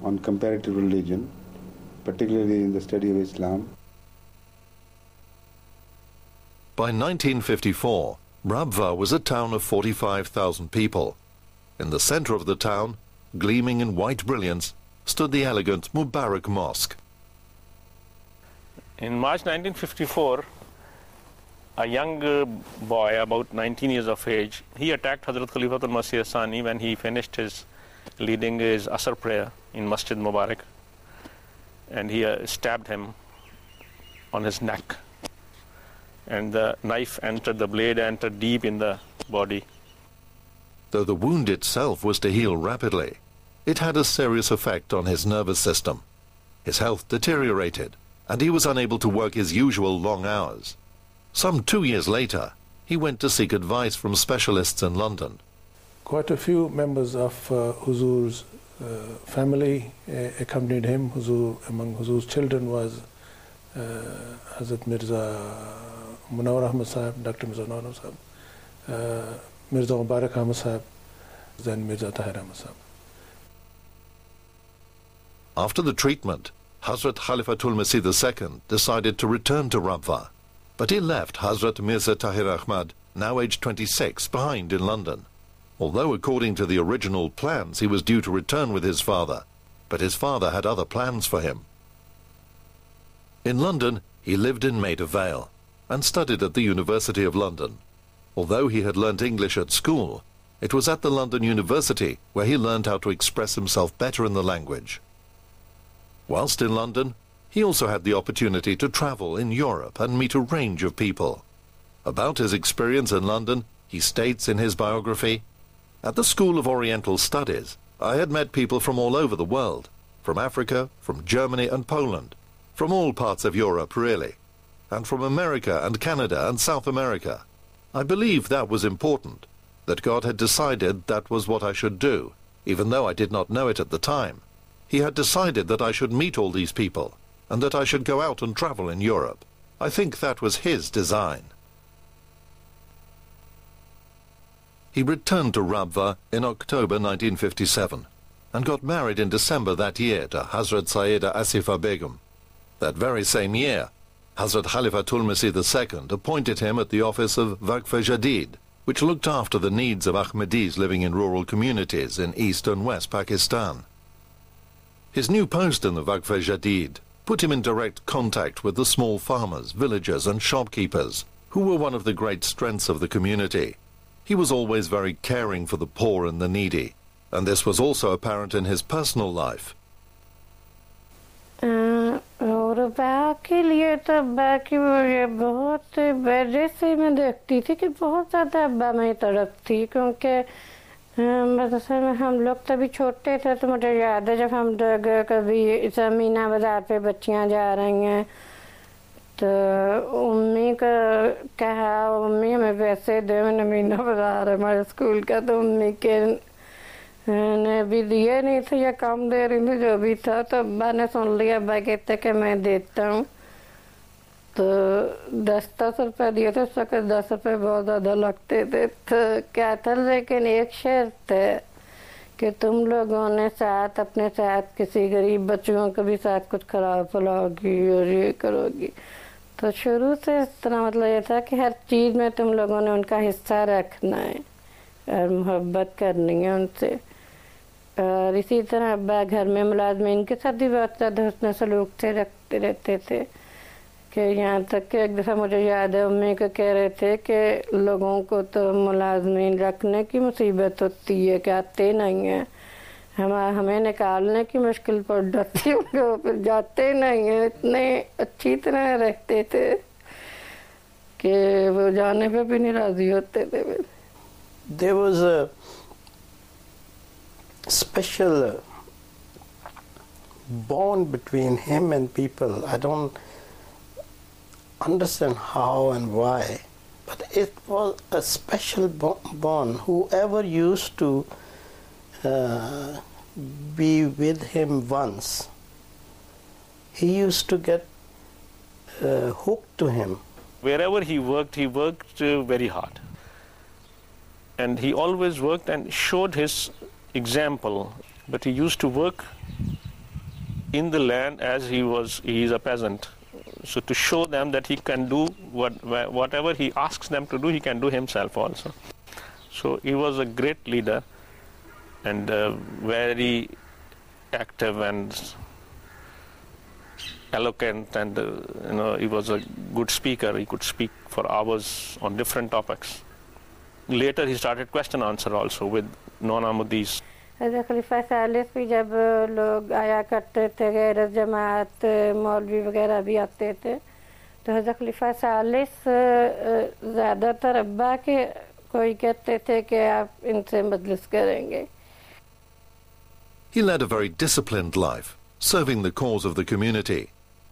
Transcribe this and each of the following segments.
on comparative religion, particularly in the study of Islam. By 1954, Rabwa was a town of 45,000 people. In the center of the town, gleaming in white brilliance, stood the elegant Mubarak Mosque. In March 1954, a young boy, about 19 years of age, he attacked Hadhrat Khalifat-ul Massih when he finished his leading his Asr prayer in Masjid Mubarak, and he stabbed him on his neck, and the knife entered, the blade entered deep in the body. Though the wound itself was to heal rapidly, it had a serious effect on his nervous system. His health deteriorated, and he was unable to work his usual long hours. Some 2 years later, he went to seek advice from specialists in London. Quite a few members of Huzur's family accompanied him. Among Huzur's children was Hadhrat Mirza Ahmad Sahib, Dr. Mirza Ahmad Sahib, Mirza Mubarak Ahmad Sahib, then Mirza Tahir Ahmad Sahib. After the treatment, Hazrat Khalifat-ul Massih II decided to return to Rabwa, but he left Hadhrat Mirza Tahir Ahmad, now aged 26, behind in London. Although according to the original plans he was due to return with his father, but his father had other plans for him. In London, he lived in Maida Vale and studied at the University of London. Although he had learnt English at school, it was at the London University where he learned how to express himself better in the language. Whilst in London, he also had the opportunity to travel in Europe and meet a range of people. About his experience in London, he states in his biography, "At the School of Oriental Studies, I had met people from all over the world, from Africa, from Germany and Poland, from all parts of Europe really, and from America and Canada and South America. I believe that was important, that God had decided that was what I should do, even though I did not know it at the time. He had decided that I should meet all these people, and that I should go out and travel in Europe. I think that was his design." He returned to Rabwa in October 1957 and got married in December that year to Hazrat Sayyida Asifa Begum. That very same year, Hazrat Khalifat-ul Massih II appointed him at the office of Waqf-e-Jadid, which looked after the needs of Ahmadis living in rural communities in East and West Pakistan. His new post in the Waqf-e-Jadid put him in direct contact with the small farmers, villagers and shopkeepers, who were one of the great strengths of the community. He was always very caring for the poor and the needy, and this was also apparent in his personal life. और बाकी लिए तो बाकी मुझे बहुत वजह से मैं देखती थी कि बहुत ज़्यादा अब्बा में तड़प थी, क्योंकि मदरसे में हम लोग तभी छोटे थे, तो मुझे याद है जब हम कभी मीना बाज़ार पे बच्चियां जा रही हैं तो उम्मी का कहा, उम्मी हमें पैसे दे, मैंने मीना बाज़ार है हमारे स्कूल का, तो उम्मी के ने भी दिए नहीं थे या कम दे रही थी, जो भी था, तो अब्बा ने सुन लिया, अब्बा कहते कि मैं देता हूँ, तो 10-10 रुपये दिए थे। उस वक्त 10 रुपये बहुत ज़्यादा लगते थे, तो क्या था, लेकिन एक शर्त है कि तुम लोगों ने साथ अपने साथ किसी गरीब बच्चों को भी साथ कुछ खिलाओ पिलाओगी और ये करोगी। तो शुरू से इस तरह मतलब ये था कि हर चीज़ में तुम लोगों ने उनका हिस्सा रखना है और मोहब्बत करनी है उनसे। और इसी तरह अब्बा घर में मुलाजमीन के साथ भी बहुत ज़्यादा हुस्न सलूक से रखते रहते थे, कि यहाँ तक कि एक दफ़ा मुझे याद है उम्मी को कह रहे थे कि लोगों को तो मुलाजमीन रखने की मुसीबत होती है कि आते नहीं हैं, हमें निकालने की मुश्किल पड़ जाती है, वो फिर जाते नहीं हैं। इतने अच्छी तरह रहते थे कि वो जाने पे भी नहीं राज़ी होते थे। There was a special bond between him and people. I don't understand how and why, but it was a special bond. Whoever used to be with him once, he used to get hooked to him. Wherever he worked very hard. And he always worked and showed his example, but he used to work in the land as he is a peasant. So to show them that he can do whatever he asks them to do, he can do himself also. So he was a great leader and very active and eloquent, and he was a good speaker. He could speak for hours on different topics. Later he started question answer also with non-Ahmadis. हज़रत खलीफा सालिस भी जब लोग आया करते थे, गैर जमात मौलवी वगैरह भी आते थे, तो हज़रत खलीफा सालिस ज़्यादातर अब्बा के कोई कहते थे कि आप इनसे मजलिस करेंगे. He led a very disciplined life, serving the cause of the community.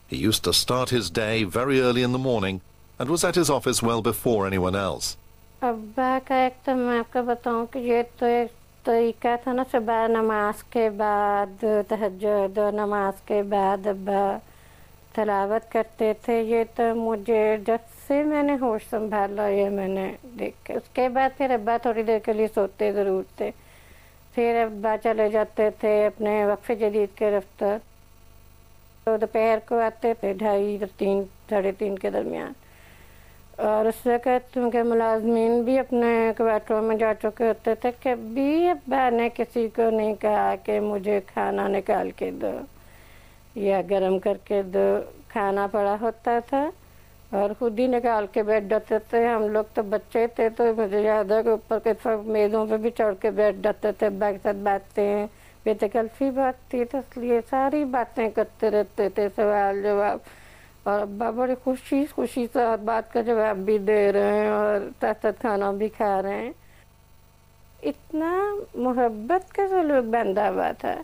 He used to start his day very early in the morning and was at his office well before anyone else. अब्बा का एक तो मैं आपको बताऊं कि ये तो एक तरीका था ना, सुबह नमाज के बाद तहज्जुद और नमाज के बाद अब्बा तलावत करते थे. ये तो मुझे जब से मैंने होश संभाला ये मैंने देखा. उसके बाद फिर अब्बा थोड़ी देर के लिए सोते ज़रूर थे, फिर अब्बा चले जाते थे अपने वक्फ जदीद के दफ्तर. तो दोपहर को आते थे 2:30 साढ़े 3 के दरमियान, और उस वक़्त उनके मुलाजमीन भी अपने क्वार्टरों में जा चुके होते थे. कभी अब्बा ने किसी को नहीं कहा कि मुझे खाना निकाल के दो या गरम करके दो. खाना पड़ा होता था और खुद ही निकाल के बैठ जाते थे. हम लोग तो बच्चे थे, तो मुझे याद है कि ऊपर के मेज़ों पे भी चढ़ के बैठ जाते थे. अब्बा के साथ बातें, बेतकल्फ़ी बात थी तो इसलिए सारी बातें करते रहते थे, सवाल जवाब, और अब्बा बड़े खुशी से हर बात का जवाब भी दे रहे हैं और साथ खाना भी खा रहे हैं. इतना मोहब्बत का सलूक बंधा हुआ था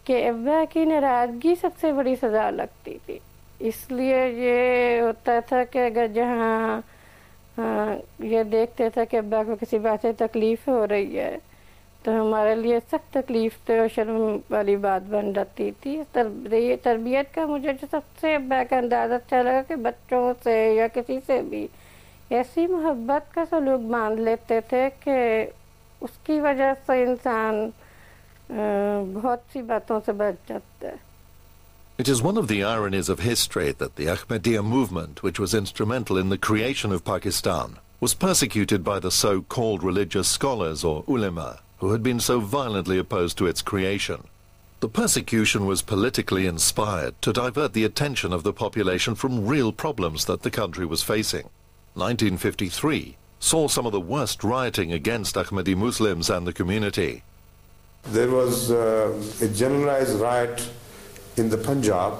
कि अब्बा की नाराज़गी सबसे बड़ी सज़ा लगती थी. इसलिए ये होता था कि अगर जहाँ ये देखते थे कि अब्बा को किसी बात से तकलीफ़ हो रही है, तो हमारे लिए सख्त तकलीफ़ तो शर्म वाली बात बन जाती थी. तरबियत का मुझे जो सबसे अब्बा का अंदाज़ा अच्छा लगा कि बच्चों से या किसी से भी ऐसी मोहब्बत का सलूक बांध लेते थे कि उसकी वजह से इंसान बहुत सी बातों से बच जाता है. It is one of the ironies of history that the Ahmadiyya movement, which was instrumental in the creation of Pakistan, was persecuted by the so-called religious scholars or ulema, who had been so violently opposed to its creation. The persecution was politically inspired to divert the attention of the population from real problems that the country was facing. 1953 saw some of the worst rioting against Ahmadi Muslims and the community. There was a generalized riot in the Punjab.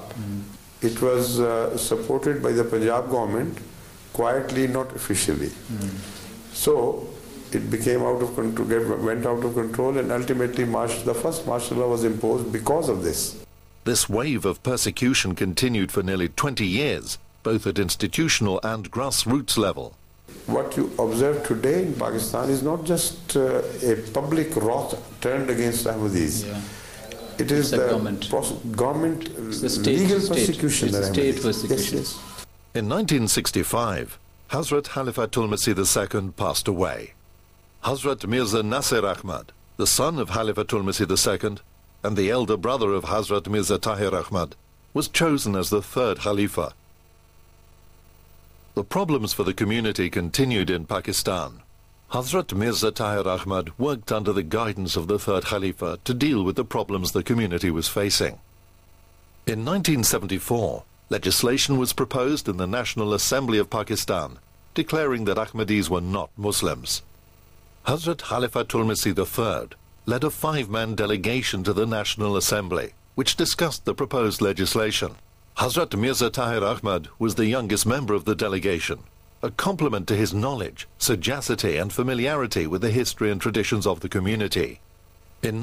It was supported by the Punjab government, quietly, not officially. So it became out of control, went out of control, and ultimately the first martial law was imposed because of this. This wave of persecution continued for nearly 20 years, both at institutional and grassroots level. What you observe today in Pakistan is not just a public wrath turned against Ahmadis. Yeah. It is the government legal persecution. It's state persecution. Yes, yes. In 1965, Hazrat Khalifat-ul II passed away. Hazrat Mirza Tahir Ahmad, the son of Khalifat-ul II and the elder brother of Hadhrat Mirza Tahir Ahmad, was chosen as the third Khalifa. The problems for the community continued in Pakistan. Hadhrat Mirza Tahir Ahmad worked under the guidance of the third Khalifa to deal with the problems the community was facing. In 1974, legislation was proposed in the National Assembly of Pakistan, declaring that Ahmadis were not Muslims. Hazrat Khalifat-ul III led a 5-man delegation to the National Assembly, which discussed the proposed legislation. Hazrat Mirza Tahir Ahmad was the youngest member of the delegation, a compliment to his knowledge, sagacity and familiarity with the history and traditions of the community. In